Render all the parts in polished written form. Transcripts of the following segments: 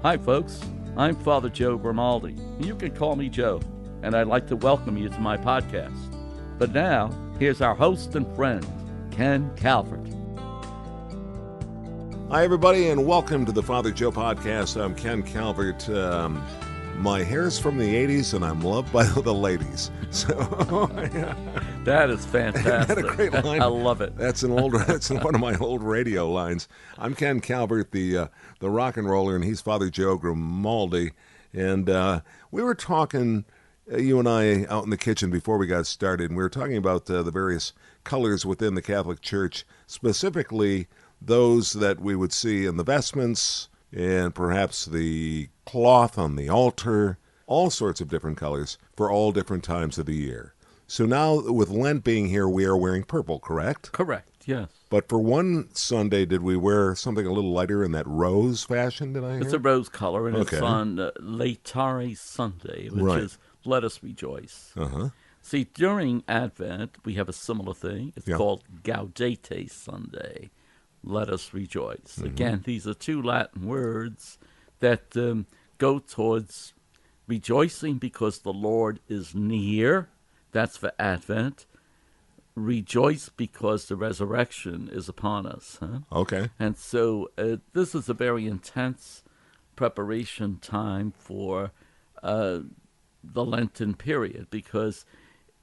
Hi, folks. I'm Father Joe Grimaldi. You can call me Joe, and I'd like to welcome you to my podcast. But now, here's our host and friend, Ken Calvert. Hi, everybody, and welcome to the Father Joe podcast. I'm Ken Calvert. My hair's from the 80s, and I'm loved by the ladies. So That is fantastic. Isn't that a great line? I love it. That's one of my old radio lines. I'm Ken Calvert, the rock and roller, and he's Father Joe Grimaldi. And we were talking, you and I, out in the kitchen before we got started, and we were talking about the various colors within the Catholic Church, specifically those that we would see in the vestments and perhaps the cloth on the altar, all sorts of different colors for all different times of the year. So now, with Lent being here, we are wearing purple, correct? Correct, yes. But for one Sunday, did we wear something a little lighter in that rose fashion, did I hear? It's a rose color, and Okay. it's on Laetare Sunday, which Right. is Let Us Rejoice. Uh-huh. See, during Advent, we have a similar thing. It's called Gaudete Sunday. Let us rejoice. Mm-hmm. Again, these are two Latin words that go towards rejoicing because the Lord is near. That's for Advent. Rejoice because the resurrection is upon us. Huh? Okay. And so this is a very intense preparation time for the Lenten period because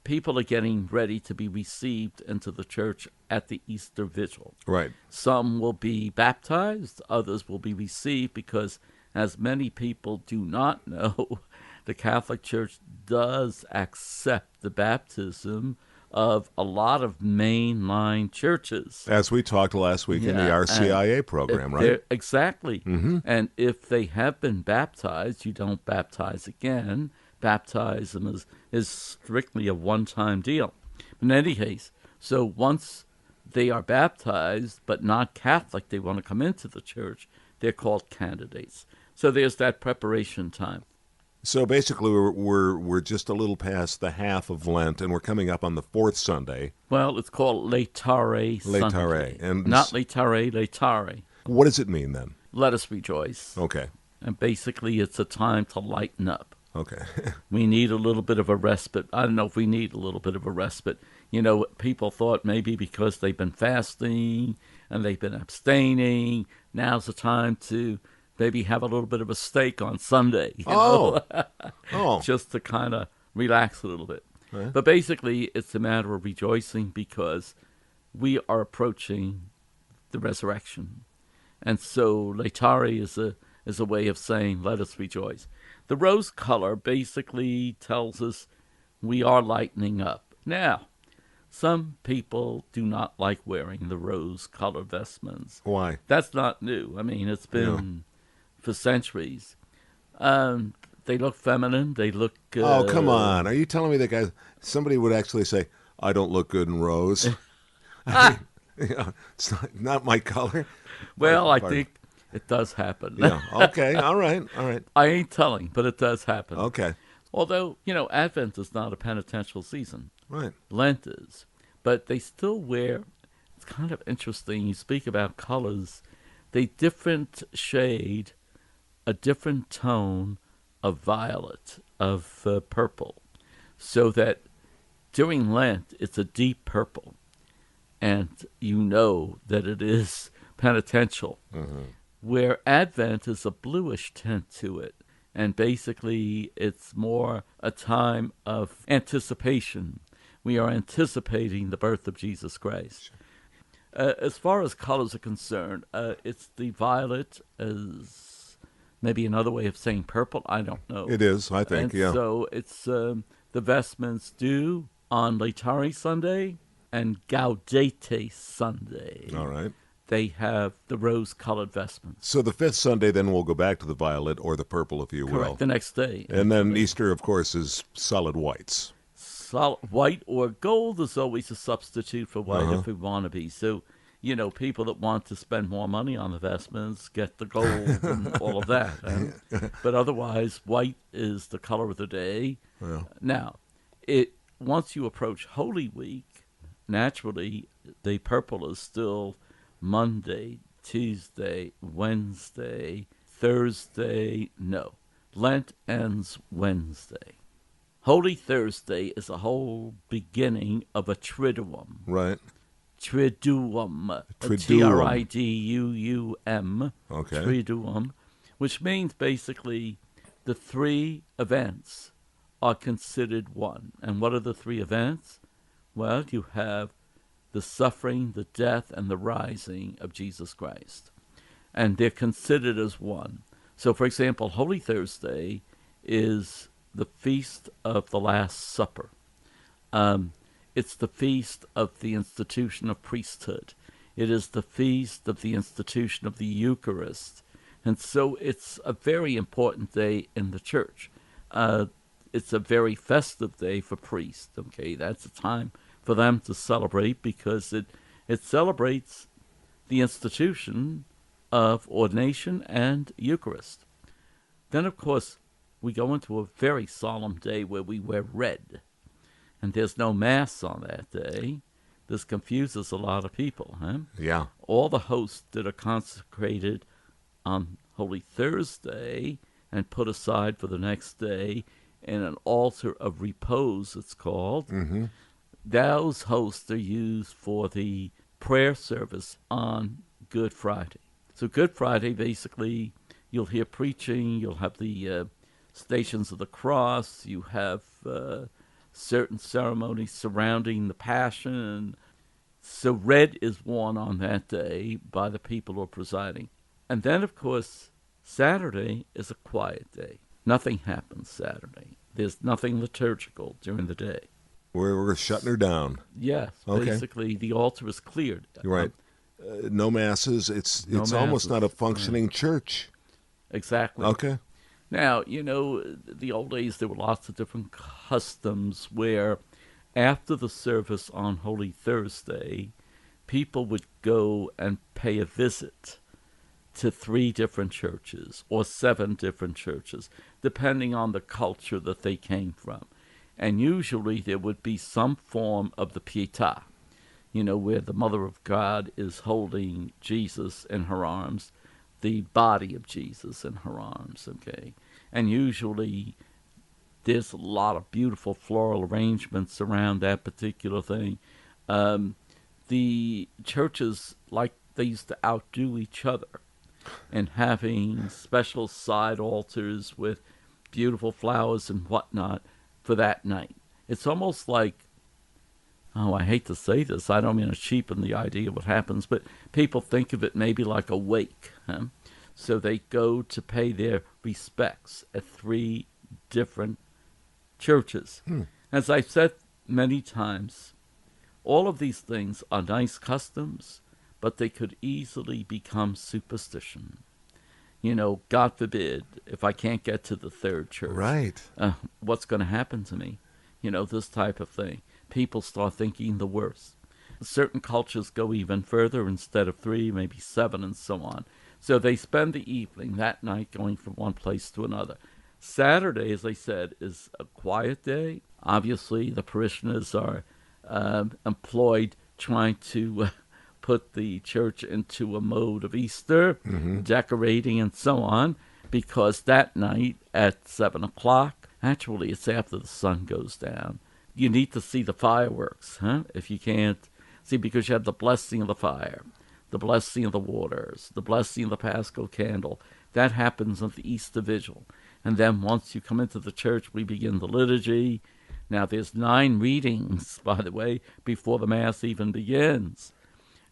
people are getting ready to be received into the church at the Easter Vigil. Right. Some will be baptized, others will be received because, as many people do not know, the Catholic Church does accept the baptism of a lot of mainline churches. As we talked last week in the RCIA program, right? Exactly. Mm-hmm. And if they have been baptized, you don't baptize again. Baptism is strictly a one-time deal. In any case, so once they are baptized but not Catholic, they want to come into the church, they're called candidates. So there's that preparation time. So basically, we're just a little past the half of Lent, and we're coming up on the fourth Sunday. Well, it's called Laetare Sunday. And not Laetare, Laetare. What does it mean then? Let us rejoice. Okay. And basically, it's a time to lighten up. Okay. We need a little bit of a respite. I don't know if we need a little bit of a respite. You know, people thought maybe because they've been fasting and they've been abstaining, now's the time to maybe have a little bit of a steak on Sunday. You know? Just to kind of relax a little bit. Right. But basically, it's a matter of rejoicing because we are approaching the resurrection. And so Laetare is a way of saying, let us rejoice. The rose color basically tells us we are lightening up. Now, some people do not like wearing the rose-colored vestments. Why? That's not new. I mean, it's been for centuries. They look feminine. They look... oh, come on. Are you telling me that somebody would actually say, I don't look good in rose? It's not my color. Well, I think it does happen. Yeah. Okay. All right. I ain't telling, but it does happen. Okay. Although, Advent is not a penitential season. Right. Lent is. But they still wear, it's kind of interesting, you speak about colors, they different shade, a different tone of violet, of purple, so that during Lent it's a deep purple, and you know that it is penitential. Mm-hmm. Where Advent is a bluish tint to it, and basically it's more a time of anticipation. We are anticipating the birth of Jesus Christ. Sure. As far as colors are concerned, it's the violet as maybe another way of saying purple. I don't know. It is, I think, and so it's the vestments due on Laetare Sunday and Gaudete Sunday. All right. They have the rose-colored vestments. So the fifth Sunday, then we'll go back to the violet or the purple, if you will. Correct, the next day. And then Easter, of course, is solid whites. Solid white or gold is always a substitute for white if we want to be. So, people that want to spend more money on the vestments get the gold and all of that. But otherwise, white is the color of the day. Yeah. Now, once you approach Holy Week, naturally, the purple is still Monday, Tuesday, Wednesday, Thursday, no. Lent ends Wednesday. Holy Thursday is a whole beginning of a Triduum. Right. Triduum. Triduum. Triduum. Okay. Triduum, which means basically the three events are considered one. And what are the three events? Well, you have the suffering, the death, and the rising of Jesus Christ. And they're considered as one. So, for example, Holy Thursday is the feast of the Last Supper. It's the feast of the institution of priesthood. It is the feast of the institution of the Eucharist. And so it's a very important day in the church. It's a very festive day for priests. Okay, that's a time for them to celebrate because it celebrates the institution of ordination and Eucharist. Then, of course, we go into a very solemn day where we wear red. And there's no Mass on that day. This confuses a lot of people. Huh? Yeah. All the hosts that are consecrated on Holy Thursday and put aside for the next day in an altar of repose, it's called, those hosts are used for the prayer service on Good Friday. So Good Friday, basically, you'll hear preaching, you'll have the Stations of the Cross, you have certain ceremonies surrounding the Passion. So red is worn on that day by the people who are presiding. And then, of course, Saturday is a quiet day. Nothing happens Saturday. There's nothing liturgical during the day. We're shutting her down. Yes, Okay. basically the altar is cleared. You're right. No masses. It's almost masses, not a functioning church. Exactly. Okay. Now, the old days there were lots of different customs where after the service on Holy Thursday, people would go and pay a visit to 3 different churches or 7 different churches, depending on the culture that they came from. And usually there would be some form of the Pietà, where the Mother of God is holding Jesus in her arms, the body of Jesus in her arms, okay? And usually there's a lot of beautiful floral arrangements around that particular thing. The churches, they used to outdo each other in having special side altars with beautiful flowers and whatnot for that night. It's almost like, I hate to say this, I don't mean to cheapen the idea of what happens, but people think of it maybe like a wake. Huh? So they go to pay their respects at 3 different churches. As I've said many times, all of these things are nice customs, but they could easily become superstition. God forbid, if I can't get to the 3rd church, Right. What's going to happen to me? This type of thing. People start thinking the worst. Certain cultures go even further. Instead of 3, maybe 7, and so on. So they spend the evening, that night, going from one place to another. Saturday, as I said, is a quiet day. Obviously, the parishioners are employed trying to put the church into a mode of Easter, decorating and so on, because that night at 7 o'clock, actually it's after the sun goes down, you need to see the fireworks, if you can't see, because you have the blessing of the fire, the blessing of the waters, the blessing of the Paschal candle. That happens at the Easter Vigil. And then once you come into the church, we begin the liturgy. Now there's 9 readings, by the way, before the Mass even begins.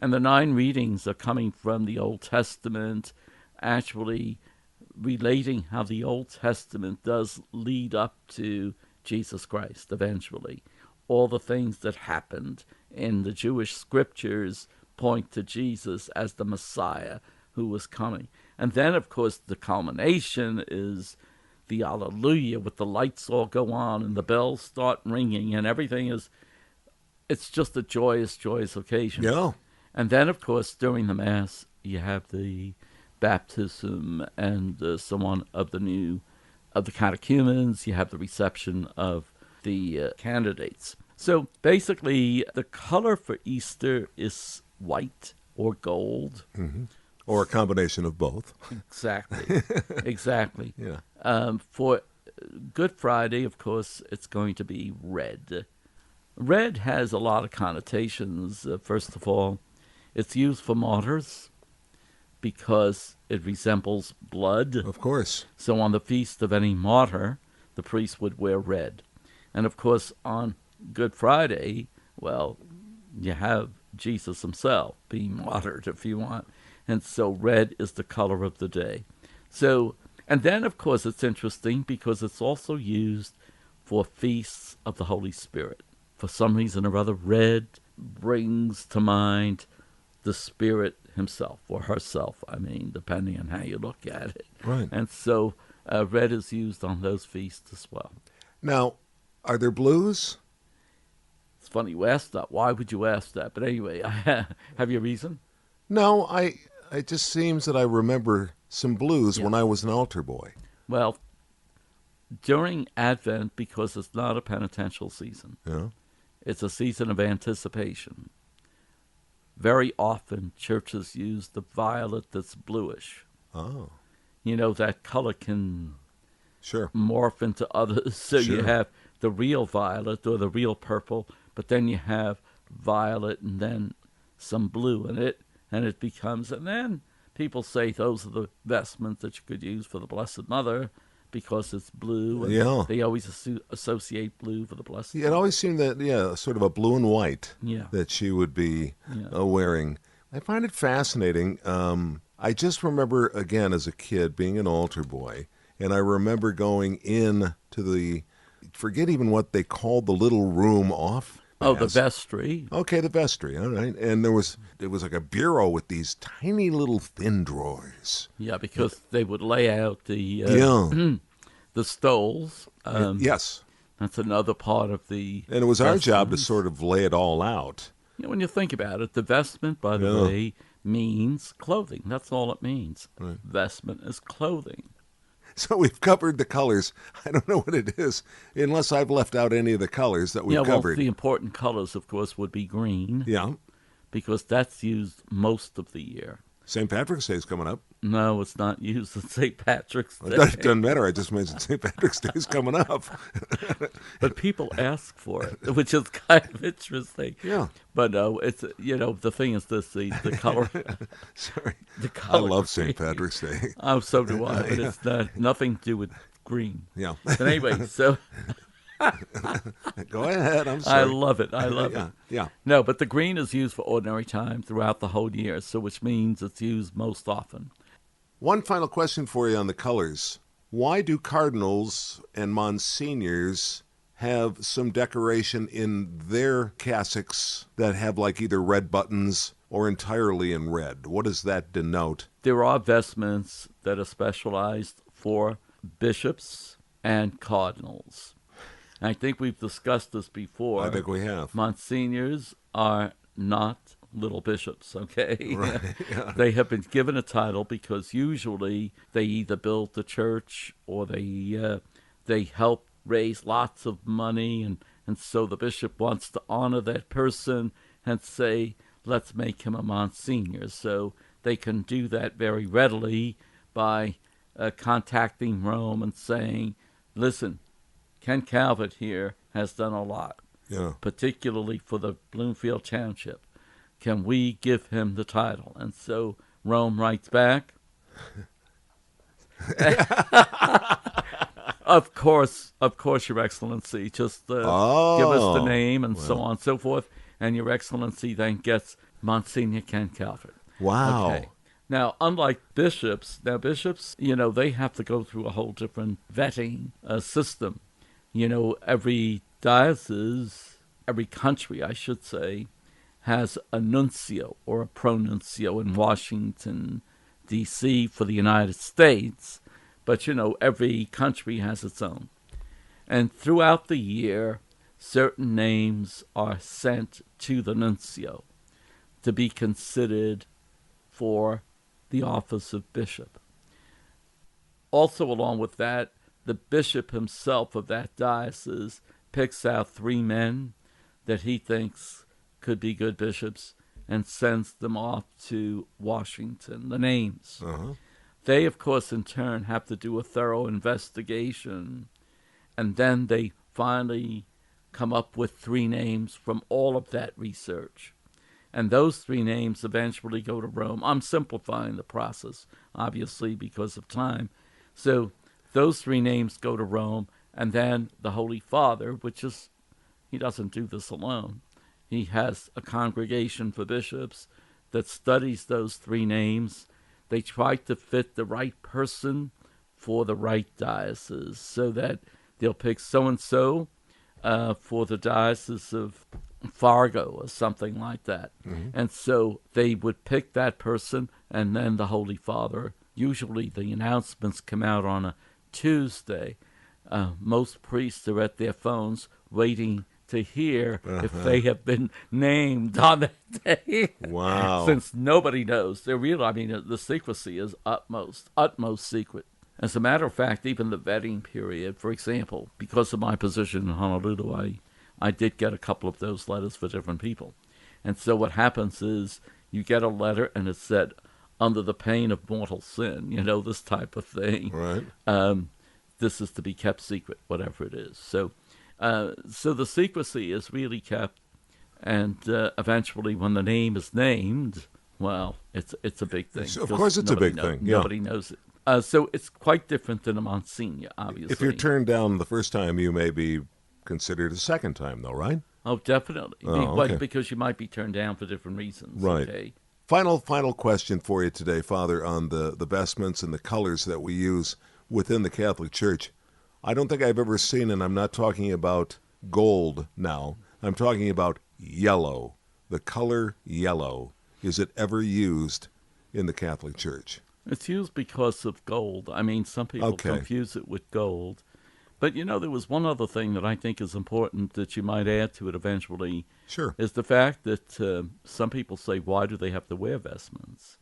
And the 9 readings are coming from the Old Testament, actually relating how the Old Testament does lead up to Jesus Christ eventually. All the things that happened in the Jewish scriptures point to Jesus as the Messiah who was coming. And then, of course, the culmination is the Alleluia, with the lights all go on and the bells start ringing and everything it's just a joyous, joyous occasion. Yeah. And then, of course, during the Mass, you have the baptism and so on of the catechumens. You have the reception of the candidates. So basically, the color for Easter is white or gold Or a combination of both. Exactly. Exactly. Yeah. For Good Friday, of course, it's going to be red. Red has a lot of connotations. First of all, it's used for martyrs because it resembles blood. Of course. So on the feast of any martyr, the priest would wear red. And of course, on Good Friday, well, you have Jesus himself being martyred, if you want. And so red is the color of the day. So, and then, of course, it's interesting because it's also used for feasts of the Holy Spirit. For some reason or other, red brings to mind the Spirit himself, or herself, I mean, depending on how you look at it. Right. And so red is used on those feasts as well. Now, are there blues? It's funny you asked that. Why would you ask that? But anyway, have you a reason? No, it just seems that I remember some blues when I was an altar boy. Well, during Advent, because it's not a penitential season, it's a season of anticipation. Very often, churches use the violet that's bluish. Oh. You know, that color can Sure. morph into others. So you have the real violet or the real purple, but then you have violet and then some blue in it, and it becomes, and then people say those are the vestments that you could use for the Blessed Mother because it's blue. And they always associate blue for the Blessed Mother. It always seemed that, sort of a blue and white Yeah. that she would be wearing. I find it fascinating. I just remember, again, as a kid, being an altar boy, and I remember going in to the, forget even what they called the little room off. Oh, the vestry. Okay, the vestry. All right. And it was like a bureau with these tiny little thin drawers. Yeah, because they would lay out the the stoles. Yes. That's another part of the And it was our job to vestments. sort of lay it all out. You know, when you think about it, the vestment, by the way, means clothing. That's all it means. Right. Vestment is clothing. So we've covered the colors. I don't know what it is, unless I've left out any of the colors that we've covered. Well, the important colors, of course, would be green. Yeah. Because that's used most of the year. St. Patrick's Day is coming up. No, it's not used on St. Patrick's Day. It doesn't matter. I just mentioned St. Patrick's Day is coming up. But people ask for it, which is kind of interesting. Yeah. But it's, the thing is this, the color. Sorry. The color I love St. green. Patrick's Day. Oh, so do I, but it's nothing to do with green. Yeah. But anyway, so Go ahead. I'm sorry. I love it. I love it. Yeah. No, but the green is used for ordinary time throughout the whole year, so which means it's used most often. One final question for you on the colors. Why do cardinals and monsignors have some decoration in their cassocks that have like either red buttons or entirely in red? What does that denote? There are vestments that are specialized for bishops and cardinals. I think we've discussed this before. I think we have. Monsignors are not little bishops, okay? Right, yeah. They have been given a title because usually they either build the church or they help raise lots of money, and so the bishop wants to honor that person and say, let's make him a Monsignor. So they can do that very readily by contacting Rome and saying, listen, Ken Calvert here has done a lot, particularly for the Bloomfield Township. Can we give him the title? And so Rome writes back, Of course, Your Excellency. Just give us the name and so on and so forth. And Your Excellency then gets Monsignor Ken Calvert. Wow. Okay. Now, unlike bishops, they have to go through a whole different vetting system. Every diocese, every country, I should say, has a nuncio or a pronuncio in Washington, D.C. for the United States. But, every country has its own. And throughout the year, certain names are sent to the nuncio to be considered for the office of bishop. Also, along with that, the bishop himself of that diocese picks out 3 men that he thinks could be good bishops, and sends them off to Washington, the names. Uh-huh. They, of course, in turn have to do a thorough investigation, and then they finally come up with 3 names from all of that research. And those 3 names eventually go to Rome. I'm simplifying the process, obviously, because of time. So those 3 names go to Rome, and then the Holy Father, he doesn't do this alone. He has a congregation for bishops that studies those 3 names. They try to fit the right person for the right diocese, so that they'll pick so-and-so for the Diocese of Fargo or something like that. Mm-hmm. And so they would pick that person, and then the Holy Father, usually the announcements come out on a Tuesday. Most priests are at their phones waiting to hear if they have been named on that day. Wow. Since nobody knows. The secrecy is utmost secret. As a matter of fact, even the vetting period, for example, because of my position in Honolulu, I did get a couple of those letters for different people. And so what happens is you get a letter and it said, under the pain of mortal sin, this type of thing. Right. This is to be kept secret, whatever it is. So the secrecy is really kept, and eventually when the name is named, well, it's a big thing. So of course it's a big thing. Yeah. Nobody knows it. So it's quite different than a Monsignor, obviously. If you're turned down the first time, you may be considered a second time, though, right? Oh, definitely. Okay. Because you might be turned down for different reasons. Right. Okay? Final question for you today, Father, on the vestments and the colors that we use within the Catholic Church. I don't think I've ever seen, and I'm not talking about gold now, I'm talking about yellow, the color yellow. Is it ever used in the Catholic Church? It's used because of gold. Some people confuse it with gold. But, there was one other thing that I think is important that you might add to it eventually. Sure. Is the fact that some people say, why do they have to wear vestments?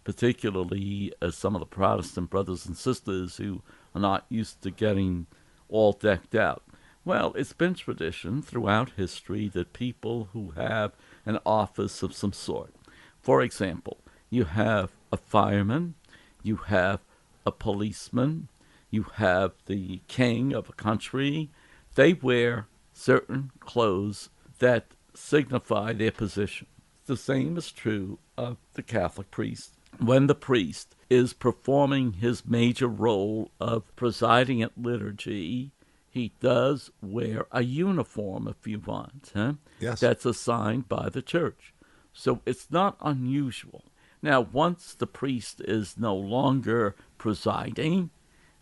Particularly some of the Protestant brothers and sisters who are not used to getting all decked out. Well, it's been tradition throughout history that people who have an office of some sort, for example, you have a fireman, you have a policeman, you have the king of a country. They wear certain clothes that signify their position. The same is true of the Catholic priest. When the priest is performing his major role of presiding at liturgy, he does wear a uniform, if you want. Yes. That's assigned by the church. So it's not unusual. Now, once the priest is no longer presiding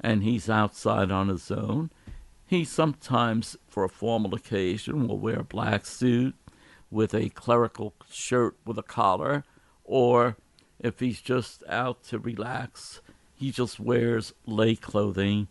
and he's outside on his own, he sometimes, for a formal occasion, will wear a black suit with a clerical shirt with a collar, or if he's just out to relax, he just wears lay clothing.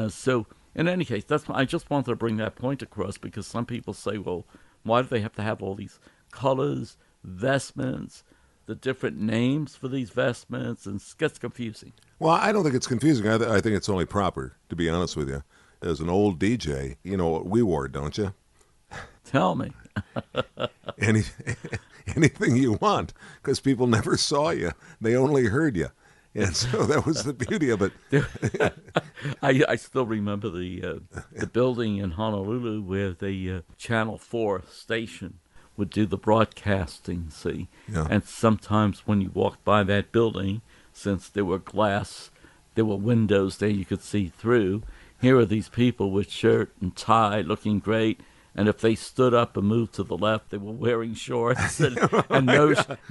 So, in any case, I just wanted to bring that point across because some people say, well, why do they have to have all these colors, vestments, the different names for these vestments, and it gets confusing. Well, I don't think it's confusing. I think it's only proper, to be honest with you. As an old DJ, you know what we wore, don't you? Tell me. Anything you want, because people never saw you. They only heard you. And so that was the beauty of it. I still remember the building in Honolulu where the Channel 4 station would do the broadcasting, see? Yeah. And sometimes when you walked by that building, since there were windows there you could see through, here are these people with shirt and tie looking great, and if they stood up and moved to the left, they were wearing shorts and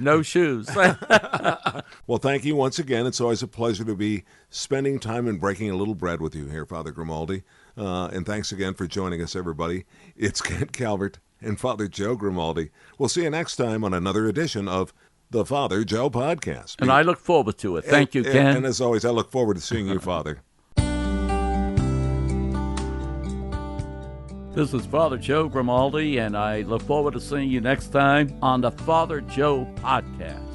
no shoes. Well, thank you once again. It's always a pleasure to be spending time and breaking a little bread with you here, Father Grimaldi. And thanks again for joining us, everybody. It's Kent Calvert and Father Joe Grimaldi. We'll see you next time on another edition of the Father Joe Podcast. And I look forward to it. Thank you, Ken. And as always, I look forward to seeing you, Father. This is Father Joe Grimaldi, and I look forward to seeing you next time on the Father Joe Podcast.